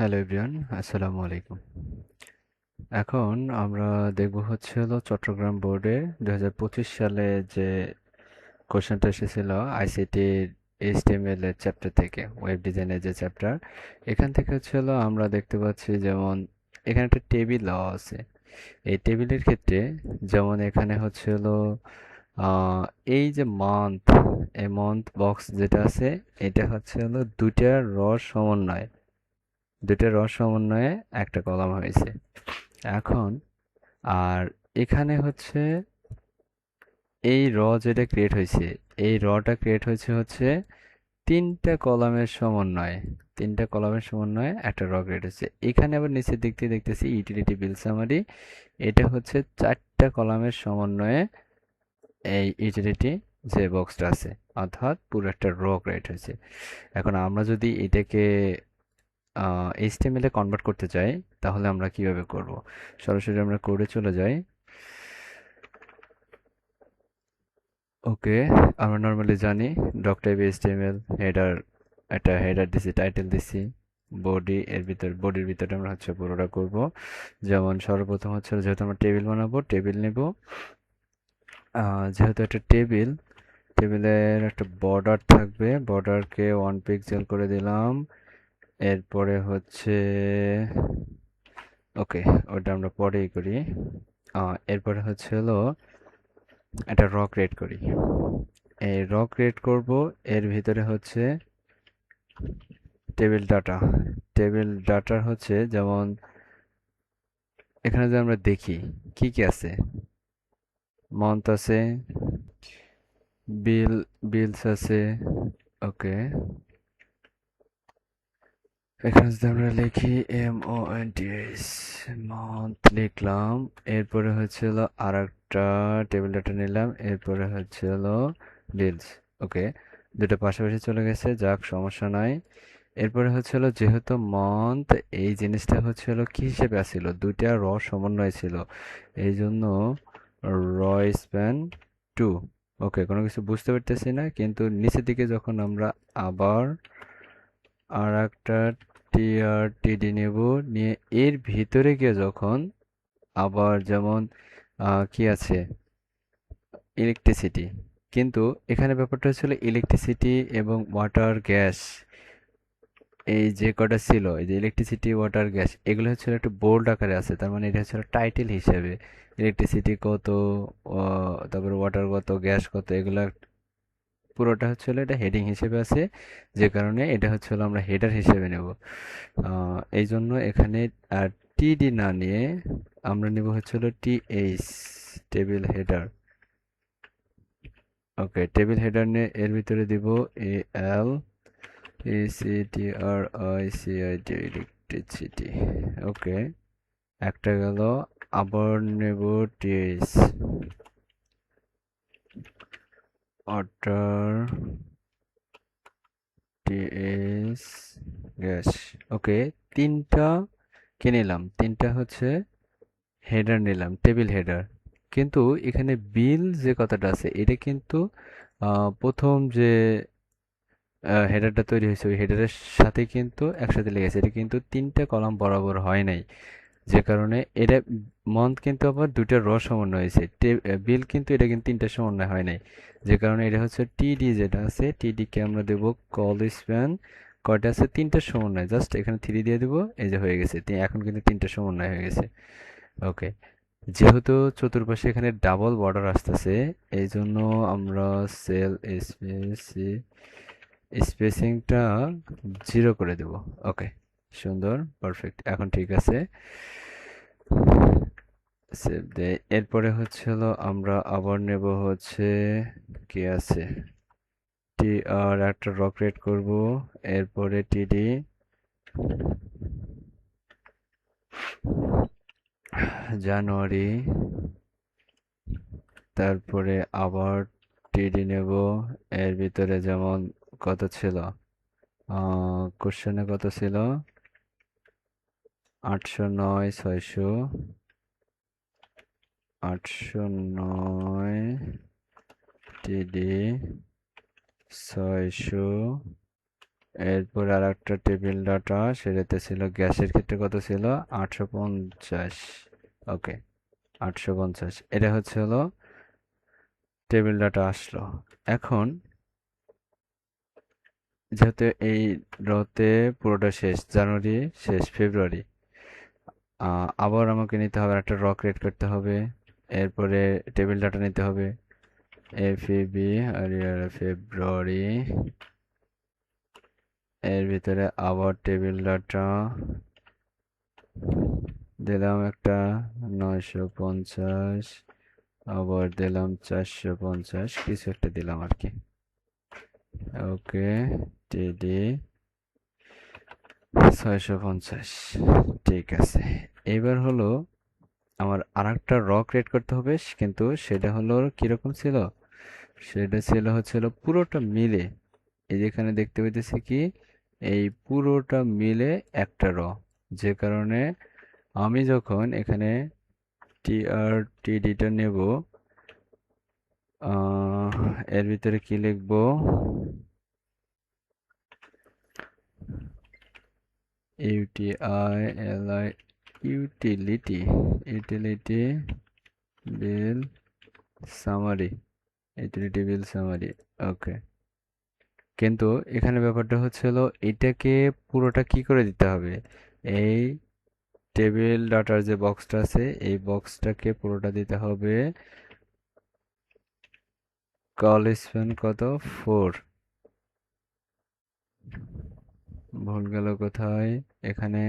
Hello everyone, আসসালামু আলাইকুম। এখন আমরা দেখব হচ্ছে হলো চট্টগ্রাম বোর্ডে 2025 সালে যে কোশ্চেনটা এসেছিল আইসিটির এইচটিএমএল এর চ্যাপ্টার থেকে, ওয়েব ডিজাইনের যে চ্যাপ্টার। এখান থেকে হচ্ছে হলো আমরা দেখতে পাচ্ছি যেমন এখানে একটা টেবিল দেওয়া আছে। এই টেবিলের ক্ষেত্রে যেমন এখানে হচ্ছে হলো আহ, এই যে মান্থ, এই মান্থ বক্স যেটা আছে, এটা হচ্ছে হলো দুইটা র সমন্বয়ে একটা কলাম হয়েছে। এখন আর এখানে হচ্ছে এই যেটা ক্রিয়েট হয়েছে, এই টা ক্রিয়েট হচ্ছে তিনটা কলামের সমন্বয়ে। তিনটা কলামের সমন্বয়ে একটা ক্রিয়েট হচ্ছে। এখানে আবার নিচের দিক দিয়ে দেখতেছি ইউটিলিটি বিল সামারি, এটা হচ্ছে চারটা কলামের সমন্বয়ে এই ইউটিলিটি যে বক্সটা আছে, অর্থাৎ পুরো একটা ক্রিয়েট হয়েছে। এখন আমরা যদি এটাকে এইচটিএমএল এ কনভার্ট করতে চাই, তাহলে আমরা কিভাবে করব? সরাসরি আমরা কোডে চলে যাই। ওকে, আমরা নর্মালি জানি ডক টাইপ এইচটিএমএল হেডার, একটা হেডার দিছি, টাইটেল দিছি, বডির ভিতরে আমরা হচ্ছে পুরোটা করব। যেমন সর্বপ্রথম হচ্ছে যেহেতু আমরা টেবিল বানাবো, টেবিল নেব। যেহেতু একটা টেবিলের একটা বর্ডার থাকবে, বর্ডারকে 1 পিক্সেল করে দিলাম। এরপরে হচ্ছে ওকে, ওটা আমরা পরেই করি। এরপরে হচ্ছে হলো একটা ক্রিয়েট করি। এই ক্রিয়েট করব। এর ভিতরে হচ্ছে টেবিল ডাটা। টেবিল ডাটার হচ্ছে যেমন এখানে যদি আমরা দেখি কি কি আছে, মন্থ আছে, বিল বিলস আছে। ওকে, এখানে যদি আমরা লিখি MONTH, মন্থ লিখলাম। এরপরে হচ্ছে হলো আর একটা টেবিল ডাটা নিলাম। এরপরে হচ্ছে হলো বিলস। ওকে, দুটো পাশাপাশি চলে গেছে, যাক সমস্যা নাই। এরপরে হচ্ছে হলো যেহেতু মন্থ, এই জিনিসটা হচ্ছে হলো কি হিসেবে আসছিল, দুইটা সমন্বয় ছিল, এই জন্য র স্প্যান 2। ওকে, কোনো কিছু বুঝতে পারতেছি না, কিন্তু নিচের দিকে যখন আমরা আবার আর একটা টিআরটিডি নেব, নিয়ে এর ভিতরে গিয়ে যখন আবার যেমন কি আছে, ইলেকট্রিসিটি। কিন্তু এখানে ব্যাপারটা হচ্ছিল ইলেকট্রিসিটি এবং ওয়াটার গ্যাস, এই যে কটা ছিল, এই যে ইলেকট্রিসিটি ওয়াটার গ্যাস, এগুলো হচ্ছে একটা বোল্ড আকারে আছে, তার মানে এটা হচ্ছে টাইটেল হিসেবে। ইলেকট্রিসিটি কত, তারপরে ওয়াটার কত, গ্যাস কত, এগুলা পুরোটা হচ্ছে হলো এটা হেডিং হিসেবে আছে, যে কারণে এটা হচ্ছে হলো আমরা হেডার হিসেবে নেব। এই জন্য এখানে আর টিডি না নিয়ে আমরা নেব হচ্ছে হলো টিএইচ, টেবিল হেডার। ওকে, টেবিল হেডার নিয়ে এর ভিতরে দিব এল ইলেকট্রিসিটি, ইলেকট্রিসিটি। ওকে, একটা গেল। আবার নেব টিএইচ, ওয়াটার, টিএইচ, গ্যাস। ওকে, তিনটা কে নিলাম, তিনটা হচ্ছে হেডার নিলাম, টেবিল হেডার। কিন্তু এখানে বিল যে কথাটা আছে, এটা কিন্তু প্রথম যে হেডারটা তৈরি হয়েছে, ওই হেডারের সাথে কিন্তু একসাথে লেগেছে, এটা কিন্তু তিনটা কলাম বরাবর হয় নাই। যে কারণে এটা মন্থ কিন্তু আবার দুইটা সমন্বয় হয়েছে, বিল কিন্তু এটা কিন্তু তিনটা সমন্বয় হয় নাই। যে কারণে এটা হচ্ছে টিডি, যেটা আছে টিডি কে আমরা দেবো কল স্প্যান। কয়টা আছে? তিনটা সমন্বয়, জাস্ট এখানে 3 দিয়ে দেবো, এই যে হয়ে গেছে, এখন কিন্তু তিনটা সমন্বয় হয়ে গেছে। ওকে, যেহেতু চতুর্পাশে এখানে ডাবল বর্ডার আসতেছে, এই জন্য আমরা সেল স্পেসিংটা 0 করে দেব। ওকে, সুন্দর, পারফেক্ট, এখন ঠিক আছে। সেভ দে। এরপরে হচ্ছে হলো আমরা আবার নেব হচ্ছে কি আছে, টি আর একটা ক্রিয়েট করব। এরপরে টিডি, জানুয়ারি। তারপরে আবার টিডি নেব। এর ভিতরে যেমন কত ছিল, কোশ্চেনে কত ছিল, 809, 600, 809 টিডি, 600, এরপর আর একটা টেবিল ডাটা, সেটাতে ছিল গ্যাসের ক্ষেত্রে কত ছিল, 850। ওকে, 850, এটা হচ্ছে হলো টেবিল ডাটা আসলো। এখন যেহেতু এই রতে পুরোটা শেষ, জানুয়ারি শেষ, ফেব্রুয়ারি, আবার আমাকে নিতে হবে একটা র ক্রিয়েট করতে হবে। এরপরে টেবিল ডাটা নিতে হবে, এফএবি আর ফেব্রুয়ারি, এর ভিতরে আবার টেবিল ডাটা দিলাম একটা 950, আবার দিলাম 450, কিছু একটা দিলাম আর কি। ওকে, টিডি 650, ঠিক আছে। এবার হলো আমার আরেকটা র ক্রিয়েট করতে হবে, কিন্তু সেটা হলো কিরকম ছিল, সেটা ছিল হচ্ছিল পুরোটা মিলে, এই যেখানে দেখতে পেতেছি কি, এই পুরোটা মিলে একটা র, যে কারণে আমি যখন এখানে টিআরটিডিটা নেব, এর ভিতরে কি লিখবো, U T I L I, utility, utility bill summary, utility bill summary. Okay, কিন্তু এখানে ব্যাপারটা হচ্ছে হলো এটাকে পুরোটা কি করে দিতে হবে, এই টেবিল ডাটার যে বক্সটা আছে এই বক্সটাকে পুরোটা দিতে হবে কল স্প্যান কত, 4। ভুল গেল কোথায়, এখানে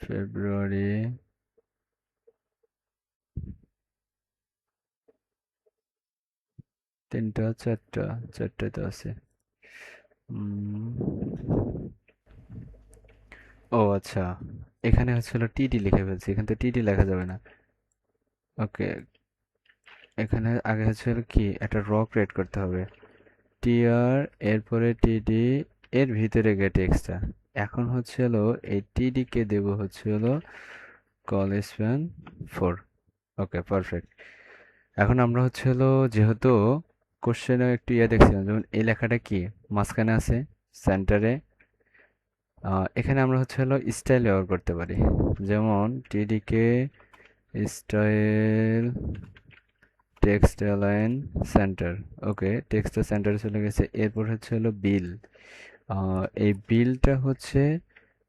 ফেব্রুয়ারি, তিনটা চারটা, চারটায় তো আছে। ও আচ্ছা, এখানে হচ্ছিল টিডি লিখে ফেলছি, এখানে তো টিডি লেখা যাবে না। ওকে, এখানে আগে হচ্ছে কি একটা র ক্রিয়েট করতে হবে, টিআর, এরপরে টিডি, এর ভিতরে গেট এক্সট্রা। এখন হচ্ছে হলো এই টিডি কে দেব হচ্ছে হলো কল স্প্যান 4। ওকে, পারফেক্ট। এখন আমরা হচ্ছে হলো যেহেতু কোশ্চেনে একটু ইয়ে দেখছিলাম, যেমন এই লেখাটা কি মাঝখানে আছে সেন্টারে, এখানে আমরা হচ্ছে হলো স্টাইল ব্যবহার করতে পারি, যেমন টিডিকে স্টাইল টেক্সট অ্যালাইন সেন্টার। ওকে, টেক্সটটা সেন্টারে চলে গেছে। এরপর হচ্ছে হলো বিল, এই বিলটা হচ্ছে,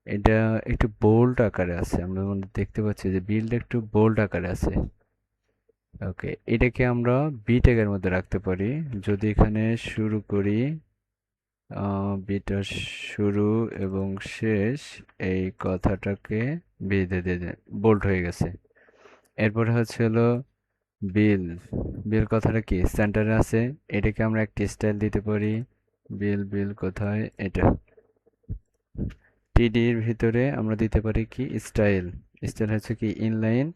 এটা একটু বোল্ড আকারে আছে, আমরা দেখতে পাচ্ছি যে বিলটা একটু বোল্ড আকারে আছে। ওকে, এটাকে আমরা বি ট্যাগের মধ্যে রাখতে পারি, যদি এখানে শুরু করি, বিটা শুরু এবং শেষ, এই কথাটাকে বেঁধে দিয়ে বোল্ড হয়ে গেছে। এরপরে হচ্ছে হলো বিল, বিল কথাটা কি সেন্টারে আছে, এটাকে আমরা একটি স্টাইল দিতে পারি, বিল, বিল কোথায়, এটা টিডির ভিতরে আমরা দিতে পারি কি স্টাইল, স্টাইল হচ্ছে কি ইনলাইন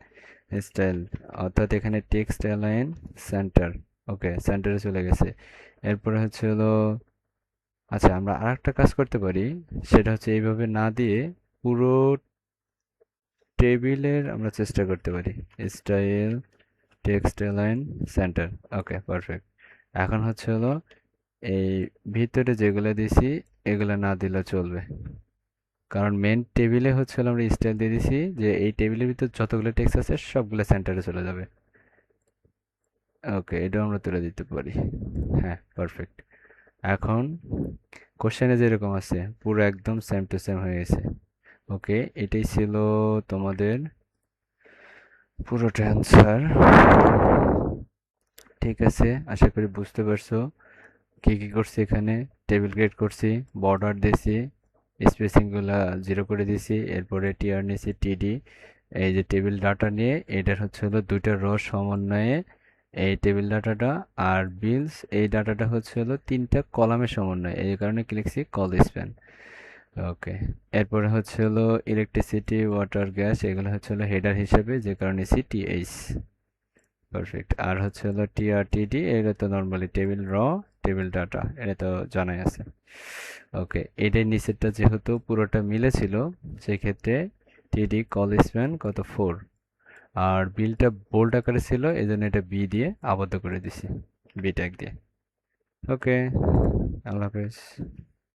স্টাইল, অর্থাৎ এখানে টেক্সট অ্যালাইন সেন্টার। ওকে, সেন্টারে চলে গেছে। এরপরে হচ্ছে হলো, আচ্ছা আমরা আরেকটা কাজ করতে পারি, সেটা হচ্ছে এইভাবে না দিয়ে পুরো টেবিলের আমরা চেষ্টা করতে পারি, স্টাইল টেক্সট অ্যালাইন সেন্টার। ওকে, পারফেক্ট। এখন হচ্ছে হলো এই ভিতরে যেগুলো দিছি এগুলো না দিলে চলবে, কারণ মেন টেবিলে হচ্ছে হলো আমরা স্টাইল দিয়ে দিছি যে এই টেবিলের ভিতর যতগুলো টেক্সট আছে সবগুলো সেন্টারে চলে যাবে। ওকে, এটাও আমরা তুলে দিতে পারি। হ্যাঁ, পারফেক্ট। এখন কোশ্চেনে যেরকম আছে পুরো একদম সেম টু সেম হয়ে গেছে। ওকে, এটাই ছিল তোমাদের পুরোটা অ্যান্সার। ঠিক আছে, আশা করি বুঝতে পারছো কি কি করছি এখানে। টেবিল ক্রিয়েট করছি, বর্ডার দিয়েছি, স্পেসিং গুলা 0 করে দিয়েছি, এরপরে টিআর নিয়েছি, টিডি, এই যে টেবিল ডাটা নিয়ে এটার হচ্ছে হলো দুইটা র সমন্বয়ে এই টেবিল ডাটাটা, আর বিলস এই ডাটাটা হচ্ছে হলো তিনটা কলামের সমন্বয়, এই কারণে কি লিখছি কল স্প্যান। ওকে, এরপরে হচ্ছে হলো ইলেকট্রিসিটি, ওয়াটার, গ্যাস, এগুলো হচ্ছে হলো হেডার হিসেবে, যে কারণে সিটিএইচ। পারফেক্ট। আর হচ্ছে হলো টিআরটিডি, এটা তো নর্মালি টেবিল র, টেবিল ডাটা, এটা তো জানাই আছে। ওকে, এটার নিচেরটা যেহেতু পুরোটা মিলেছিল, সেক্ষেত্রে টিডি কল স্প্যান কত, 4। আর বিলটা বোল্ড আকারে ছিল, এই জন্য এটা বি দিয়ে আবদ্ধ করে দিছি, বি ট্যাগ দিয়ে। ওকে। আল্লাহ হাফেজ।